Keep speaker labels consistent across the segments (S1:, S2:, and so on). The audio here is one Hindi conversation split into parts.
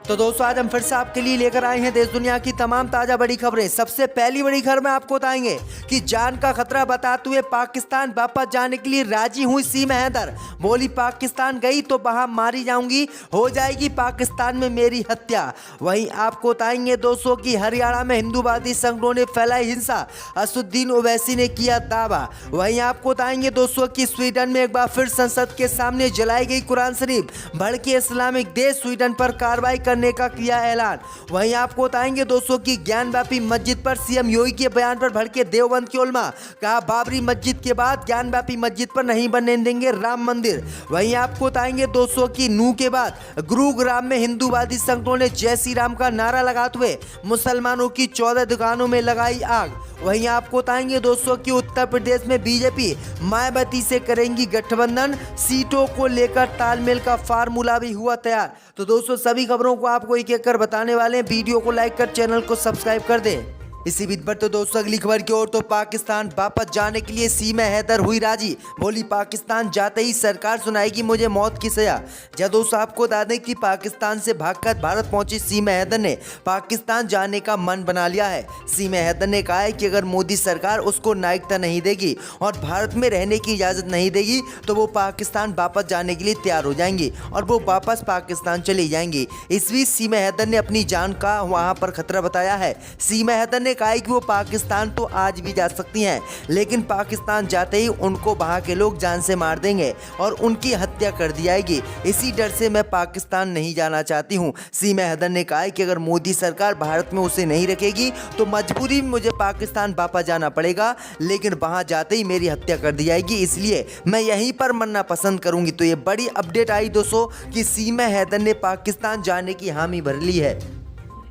S1: तो दोस्तों आज हम फिर से आपके लिए लेकर आए हैं देश दुनिया की तमाम ताजा बड़ी खबरें। सबसे पहली बड़ी खबर में आपको बताएंगे कि जान का खतरा बताते हुए पाकिस्तान वापस जाने के लिए राजी हुई सीमा हैदर। बोली पाकिस्तान गई तो वहां मारी जाऊंगी, हो जाएगी पाकिस्तान में मेरी हत्या। वहीं आपको बताएंगे दोस्तों कि हरियाणा में हिंदूवादी संगठनों ने फैलाई हिंसा, असदुद्दीन ओवैसी ने किया दावा। वहीं आपको बताएंगे दोस्तों कि स्वीडन में एक बार फिर संसद के सामने जलाई गई कुरान शरीफ, भड़के इस्लामिक देश स्वीडन पर कार्रवाई करने का किया ऐलान। वहीं आपको बताएंगे दोस्तों की ज्ञानव्यापी मस्जिद पर सीएम योगी के बयान पर भड़के देवबंद के उलमा, कहा बाबरी मस्जिद के बाद ज्ञानव्यापी मस्जिद पर नहीं बनने देंगे राम मंदिर। वहीं आपको बताएंगे दोस्तों की नूह के बाद गुरुग्राम में हिंदूवादी संगठनों ने जय श्री राम का नारा लगाते हुए मुसलमानों की 14 दुकानों में लगाई आग। वहीं आपको बताएंगे दोस्तों कि उत्तर प्रदेश में बीजेपी मायावती से करेंगी गठबंधन, सीटों को लेकर तालमेल का फार्मूला भी हुआ तैयार। तो दोस्तों सभी खबरों को आपको एक एक कर बताने वाले हैं। वीडियो को लाइक कर चैनल को सब्सक्राइब कर दें। इसी बीच पर तो दोस्तों अगली खबर की ओर तो पाकिस्तान वापस जाने के लिए सीमा हैदर हुई राजी। बोली पाकिस्तान जाते ही सरकार सुनाएगी मुझे मौत की सजा। जब दोस्तों आपको बता दें कि पाकिस्तान से भागकर भारत पहुंची सीमा हैदर ने पाकिस्तान जाने का मन बना लिया है। सीमा हैदर ने कहा है कि अगर मोदी सरकार उसको नागरिकता नहीं देगी और भारत में रहने की इजाज़त नहीं देगी तो वो पाकिस्तान वापस जाने के लिए तैयार हो जाएंगी और वो वापस पाकिस्तान चले जाएंगे। इस बीच सीमा हैदर ने अपनी जान का वहाँ पर खतरा बताया है। सीमा हैदर ने कहा है कि वो पाकिस्तान तो आज भी जा सकती हैं, लेकिन पाकिस्तान जाते ही उनको वहां के लोग जान से मार देंगे और उनकी हत्या कर दी जाएगी। इसी डर से मैं पाकिस्तान नहीं जाना चाहती हूं। सीमा हैदर ने कहा है कि अगर मोदी सरकार भारत में उसे नहीं रखेगी तो मजबूरी में मुझे पाकिस्तान वापस जाना पड़ेगा, लेकिन वहां जाते ही मेरी हत्या कर दी जाएगी, इसलिए मैं यहीं पर मरना पसंद करूंगी। तो ये बड़ी अपडेट आई दोस्तों कि सीमा हैदर ने पाकिस्तान जाने की हामी भर ली है।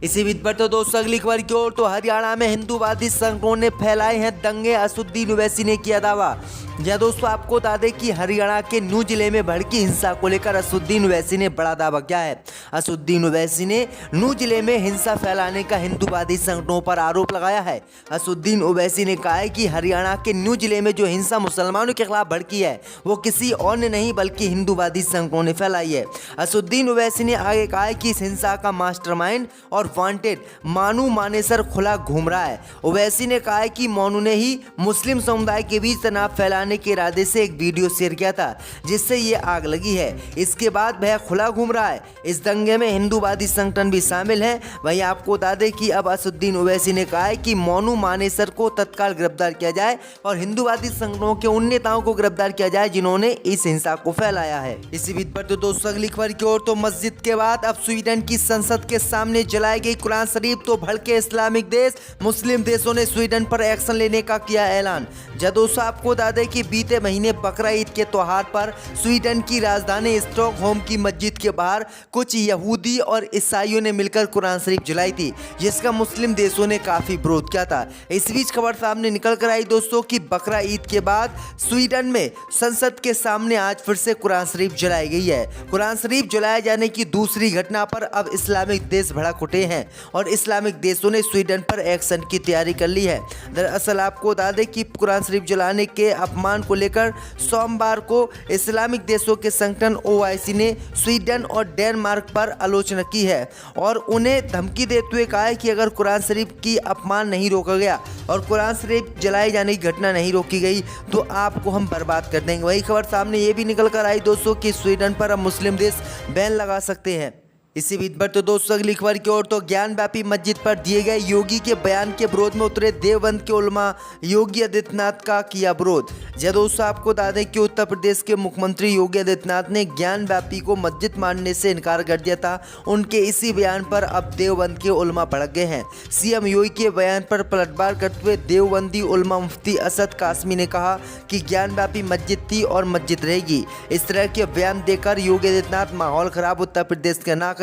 S1: इसी बीच पर तो दोस्तों अगली खबर की ओर तो हरियाणा में हिंदूवादी संगठनों ने फैलाए हैं दंगे, असदुद्दीन ओवैसी ने किया दावा। यह दोस्तों आपको बता दें कि हरियाणा के नूह जिले में भड़की हिंसा को लेकर असदुद्दीन ओवैसी ने बड़ा दावा किया है। असदुद्दीन ओवैसी ने नूह जिले में हिंसा फैलाने का हिंदूवादी संगठनों पर आरोप लगाया है। असदुद्दीन ओवैसी ने कहा है कि हरियाणा के नूह जिले में जो हिंसा मुसलमानों के खिलाफ भड़की है वो किसी और ने नहीं बल्कि हिंदूवादी संगठनों ने फैलाई है। असदुद्दीन ओवैसी ने आगे कहा है कि इस हिंसा का मास्टरमाइंड और वांटेड मानू मानेसर खुला घूम रहा है। ओवैसी ने कहा है कि मोनू ने ही मुस्लिम समुदाय के बीच तनाव फैलाने के इरादे से एक वीडियो शेयर किया था जिससे ये आग लगी है। इसके बाद वह खुला घूम रहा है। इस दंगे में हिंदूवादी संगठन भी शामिल हैं। वहीं आपको बता दें कि अब असदुद्दीन ओवैसी ने कहा है कि मोनू मानेसर को तत्काल गिरफ्तार किया जाए और हिंदूवादी संगठनों के उन नेताओं को गिरफ्तार किया जाए जिन्होंने इस हिंसा को फैलाया है। इसी बीच पर तो दोस्तों अगली खबर की ओर तो मस्जिद के बाद अब स्वीडन की संसद के सामने जलाई गई कुरान शरीफ तो भड़के इस्लामिक देश, मुस्लिम देशों ने स्वीडन पर एक्शन लेने का किया ऐलान। जब दोस्तों आपको बता दें कि बीते महीने बकरा ईद के त्योहार पर स्वीडन की राजधानी स्टॉकहोम की मस्जिद के बाहर कुछ यहूदी और ईसाइयों ने मिलकर कुरान शरीफ जलाई थी, जिसका मुस्लिम देशों ने काफी विरोध किया था। इस बीच खबर सामने निकल कर आई दोस्तों कि बकरा ईद के बाद स्वीडन में संसद के सामने आज फिर से कुरान शरीफ जलाई गई है। कुरान शरीफ जलाए जाने की दूसरी घटना पर अब इस्लामिक देश भड़क उठे हैं और इस्लामिक देशों ने स्वीडन पर एक्शन की तैयारी कर ली है। दरअसल आपको बता दें कि कुरान शरीफ जलाने के अपमान को लेकर सोमवार को इस्लामिक देशों के संगठन ओआईसी ने स्वीडन और डेनमार्क पर आलोचना की है और उन्हें धमकी देते हुए कहा है कि अगर कुरान शरीफ की अपमान नहीं रोका गया और कुरान शरीफ जलाए जाने की घटना नहीं रोकी गई तो आपको हम बर्बाद कर देंगे। वही खबर सामने ये भी निकल कर आई दोस्तों कि स्वीडन पर अब मुस्लिम देश बैन लगा सकते हैं। इसी बीच पर तो दोस्तों अगली खबर की ओर तो ज्ञानव्यापी मस्जिद पर दिए गए योगी के बयान के विरोध में उतरे देवबंद के उलमा, योगी आदित्यनाथ का किया विरोध। जब दोस्तों आपको बता दें कि उत्तर प्रदेश के मुख्यमंत्री योगी आदित्यनाथ ने ज्ञानव्यापी को मस्जिद मानने से इनकार कर दिया था। उनके इसी बयान पर अब देवबंद के उलमा भड़क गए हैं। सीएम योगी के बयान पर पलटवार करते हुए देवबंदी उलमा मुफ्ती असद कासमी ने कहा कि ज्ञानव्यापी मस्जिद थी और मस्जिद रहेगी। इस तरह के बयान देकर योगी आदित्यनाथ माहौल खराब उत्तर प्रदेश के ना करें।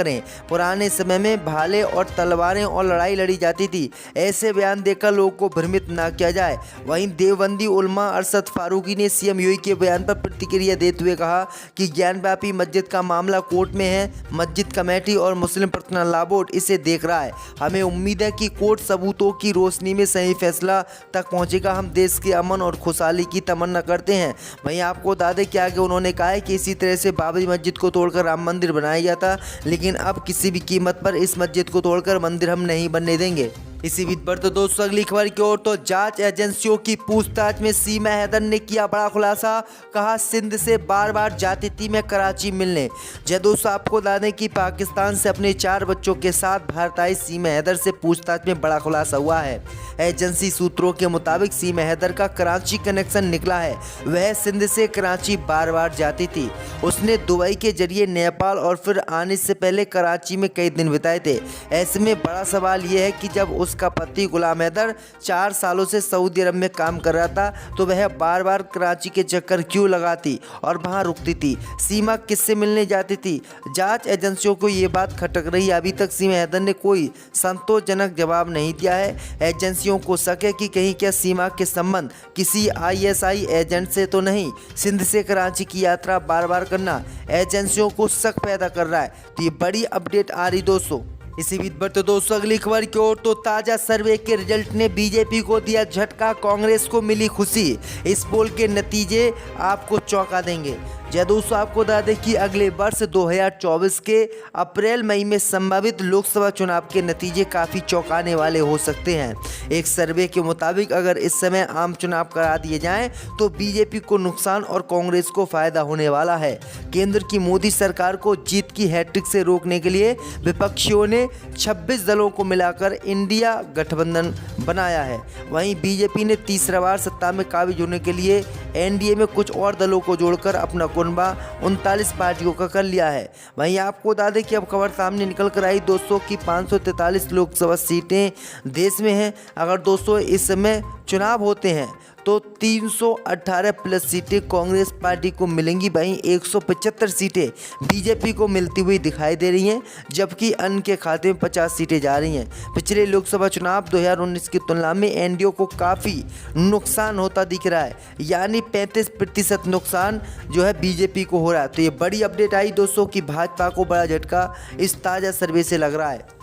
S1: पुराने समय में भाले और तलवारें और लड़ाई लड़ी जाती थी, ऐसे बयान देकर लोगों को भ्रमित ना किया जाए। वहीं देवबंदी उलमा अरशद फारूकी ने सीएम योगी के बयान पर प्रतिक्रिया देते हुए कहा कि ज्ञानव्यापी मस्जिद का मामला कोर्ट में है, मस्जिद कमेटी और मुस्लिम पर्सनल लॉ बोर्ड इसे देख रहा है। हमें उम्मीद है कि कोर्ट सबूतों की रोशनी में सही फैसला तक पहुंचेगा। हम देश के अमन और खुशहाली की तमन्ना करते हैं। वहीं आपको बता दें कि आगे उन्होंने कहा है कि इसी तरह से बाबरी मस्जिद को तोड़कर राम मंदिर बनाया गया था, लेकिन लेकिन अब किसी भी कीमत पर इस मस्जिद को तोड़कर मंदिर हम नहीं बनने देंगे। इसी बीच बढ़ते दोस्तों अगली खबर की ओर तो जांच एजेंसियों की पूछताछ में सीमा हैदर ने किया बड़ा खुलासा। कहा सिंध से बार बार जाती थी मैं कराची मिलने। जय दोस्तों आपको बता दें कि पाकिस्तान से अपने 4 बच्चों के साथ भारत आई सीमा हैदर से पूछताछ में बड़ा खुलासा हुआ है। एजेंसी सूत्रों के मुताबिक सीमा हैदर का कराची कनेक्शन निकला है। वह सिंध से कराची बार बार जाती थी। उसने दुबई के जरिए नेपाल और फिर आने से पहले कराची में कई दिन बिताए थे। ऐसे में बड़ा सवाल यह है कि जब उसका पति गुलाम हैदर 4 सालों से सऊदी अरब में काम कर रहा था तो वह बार बार कराची के चक्कर क्यों लगाती और वहां रुकती थी। सीमा किससे मिलने जाती थी। जांच एजेंसियों को ये बात खटक रही है। अभी तक सीमा हैदर ने कोई संतोषजनक जवाब नहीं दिया है। एजेंसियों को शक है कि कहीं क्या सीमा के संबंध किसी ISI एजेंट से तो नहीं। सिंध से कराची की यात्रा बार बार करना एजेंसियों को शक पैदा कर रहा है। तो ये बड़ी अपडेट आ रही दोस्तों। इसी बीच बढ़ते दोस्तों अगली खबर की ओर तो ताजा सर्वे के रिजल्ट ने बीजेपी को दिया झटका, कांग्रेस को मिली खुशी। इस पोल के नतीजे आपको चौंका देंगे। जय दोस्तों आपको बता दें कि अगले वर्ष 2024 के अप्रैल मई में संभावित लोकसभा चुनाव के नतीजे काफ़ी चौंकाने वाले हो सकते हैं। एक सर्वे के मुताबिक अगर इस समय आम चुनाव करा दिए जाएं तो बीजेपी को नुकसान और कांग्रेस को फायदा होने वाला है। केंद्र की मोदी सरकार को जीत की हैट्रिक से रोकने के लिए विपक्षियों ने 26 दलों को मिलाकर इंडिया गठबंधन बनाया है। वहीं बीजेपी ने तीसरा बार सत्ता में काबिज होने के लिए एनडीए में कुछ और दलों को जोड़कर अपना कुनबा 39 पार्टियों का कर लिया है। वहीं आपको बता दें कि अब खबर सामने निकल कर आई दोस्तों की 543 लोकसभा सीटें देश में हैं। अगर दोस्तों इस समय चुनाव होते हैं तो 318 प्लस सीटें कांग्रेस पार्टी को मिलेंगी। वहीं 175 सीटें बीजेपी को मिलती हुई दिखाई दे रही हैं, जबकि अन्य के खाते में 50 सीटें जा रही हैं। पिछले लोकसभा चुनाव 2019 की तुलना में एनडीए को काफ़ी नुकसान होता दिख रहा है, यानी 35% नुकसान जो है बीजेपी को हो रहा है। तो ये बड़ी अपडेट आई दोस्तों कि भाजपा को बड़ा झटका इस ताज़ा सर्वे से लग रहा है।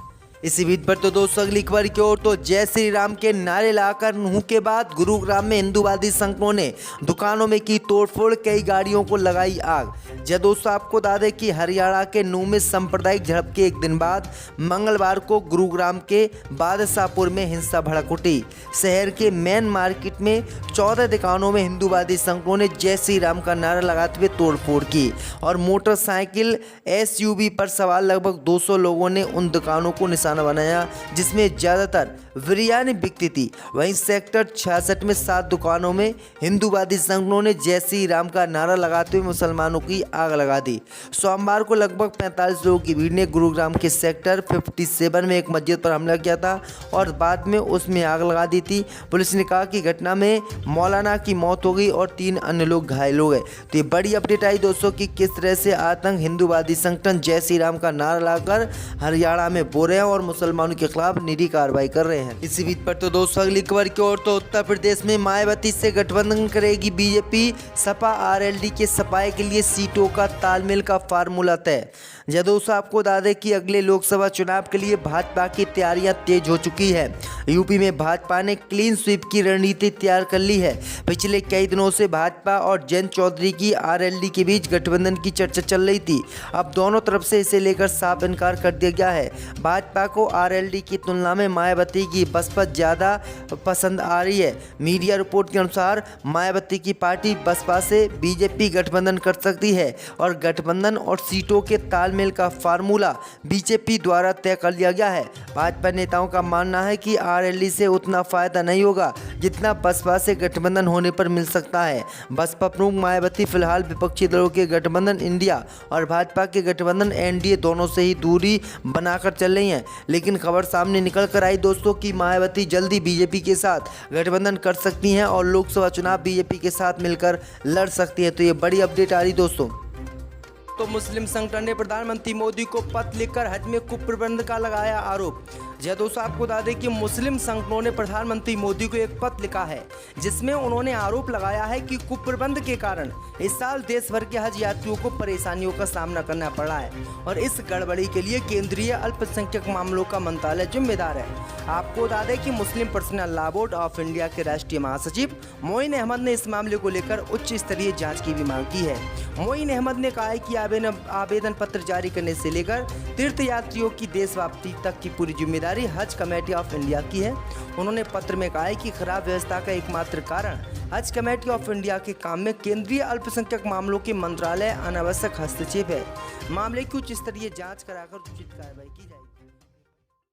S1: इसी बीच पर तो दोस्तों अगली खबर की ओर तो जय श्री राम के नारे लाकर नूह के बाद गुरुग्राम में हिंदूवादी संगठनों ने दुकानों में की तोड़फोड़, कई गाड़ियों को लगाई आग। जय दोस्तों आपको बता दें कि हरियाणा के नूह में सांप्रदायिक झड़प के एक दिन बाद मंगलवार को गुरुग्राम के बादशाहपुर में हिंसा भड़क उठी। शहर के मेन मार्केट में 14 दुकानों में हिंदूवादी संगठनों ने जय श्री राम का नारा लगाते हुए तोड़फोड़ की और मोटरसाइकिल SUV पर सवार लगभग 200 लोगों ने उन दुकानों को निशाना बनाया जिसमें ज्यादातर बिरयानी बिकती थी। वहीं सेक्टर 66 में 7 दुकानों में हिंदूवादी संगठनों ने जय श्री राम का नारा लगाते हुए मुसलमानों की आग लगा दी। सोमवार को लगभग 45 लोगों की भीड़ ने गुरुग्राम के सेक्टर 57 में एक मस्जिद पर हमला किया था और बाद में उसमें आग लगा दी थी। पुलिस ने कहा कि घटना में मौलाना की मौत हो गई और 3 अन्य लोग घायल हो गए। तो ये बड़ी अपडेट आई दोस्तों कि किस तरह से आतंक हिंदूवादी संगठन जय श्री राम का नारा लगाकर हरियाणा में बोल रहे हैं और मुसलमानों के खिलाफ निरी कार्रवाई कर रहे हैं। इसी बीच पर तो दोस्तों अगली खबर की ओर तो उत्तर प्रदेश में मायावती से गठबंधन करेगी बीजेपी। सपा RLD के सफाई के लिए सीटों का तालमेल का फार्मूला तय। जय दोस्तों आपको बता दें कि अगले लोकसभा चुनाव के लिए भाजपा की तैयारियां तेज हो चुकी है। यूपी में भाजपा ने क्लीन स्वीप की रणनीति तैयार कर ली है। पिछले कई दिनों से भाजपा और जयंत चौधरी की RLD के बीच गठबंधन की चर्चा चल रही थी। अब दोनों तरफ से इसे लेकर साफ इनकार कर दिया गया है। भाजपा को RLD की तुलना में मायावती की बसपा ज़्यादा पसंद आ रही है। मीडिया रिपोर्ट के अनुसार मायावती की पार्टी बसपा से बीजेपी गठबंधन कर सकती है और गठबंधन और सीटों के तालमेल का फार्मूला बीजेपी द्वारा तय कर लिया गया है। भाजपा नेताओं का मानना है कि RLD से उतना फायदा नहीं होगा जितना बसपा से गठबंधन होने पर मिल सकता है। बसपा प्रमुख मायावती फिलहाल विपक्षी दलों के गठबंधन इंडिया और भाजपा के गठबंधन NDA दोनों से ही दूरी बनाकर चल रही हैं। लेकिन खबर सामने निकल कर आई दोस्तों कि मायावती जल्दी बीजेपी के साथ गठबंधन कर सकती हैं और लोकसभा चुनाव बीजेपी के साथ मिलकर लड़ सकती हैं। तो ये बड़ी अपडेट आ रही दोस्तों। तो मुस्लिम संगठन ने प्रधानमंत्री मोदी को पत्र लिखकर हज में कुप्रबंध का लगाया आरोप। जी दोस्तों, आपको बता दें कि मुस्लिम संगठनों ने प्रधानमंत्री मोदी को एक पत्र लिखा है जिसमें उन्होंने आरोप लगाया है कि कुप्रबंध के कारण इस साल देश भर के हज यात्रियों को परेशानियों का सामना करना पड़ा है और इस गड़बड़ी के लिए केंद्रीय अल्पसंख्यक मामलों का मंत्रालय जिम्मेदार है। आपको बता दें कि मुस्लिम personal law board of India के राष्ट्रीय महासचिव मोइन अहमद ने इस मामले को लेकर उच्च स्तरीय जांच की भी मांग की है। मोइन अहमद ने कहा है कि आवेदन पत्र जारी करने से लेकर तीर्थ यात्रियों की देश वापसी तक की पूरी जिम्मेदारी हज कमेटी ऑफ इंडिया की है। उन्होंने पत्र में कहा है कि खराब व्यवस्था का एकमात्र कारण हज कमेटी ऑफ इंडिया के काम में केंद्रीय अल्पसंख्यक मामलों के मंत्रालय अनावश्यक हस्तक्षेप है। मामले की उच्च स्तरीय जांच कराकर उचित कार्रवाई की जाएगी।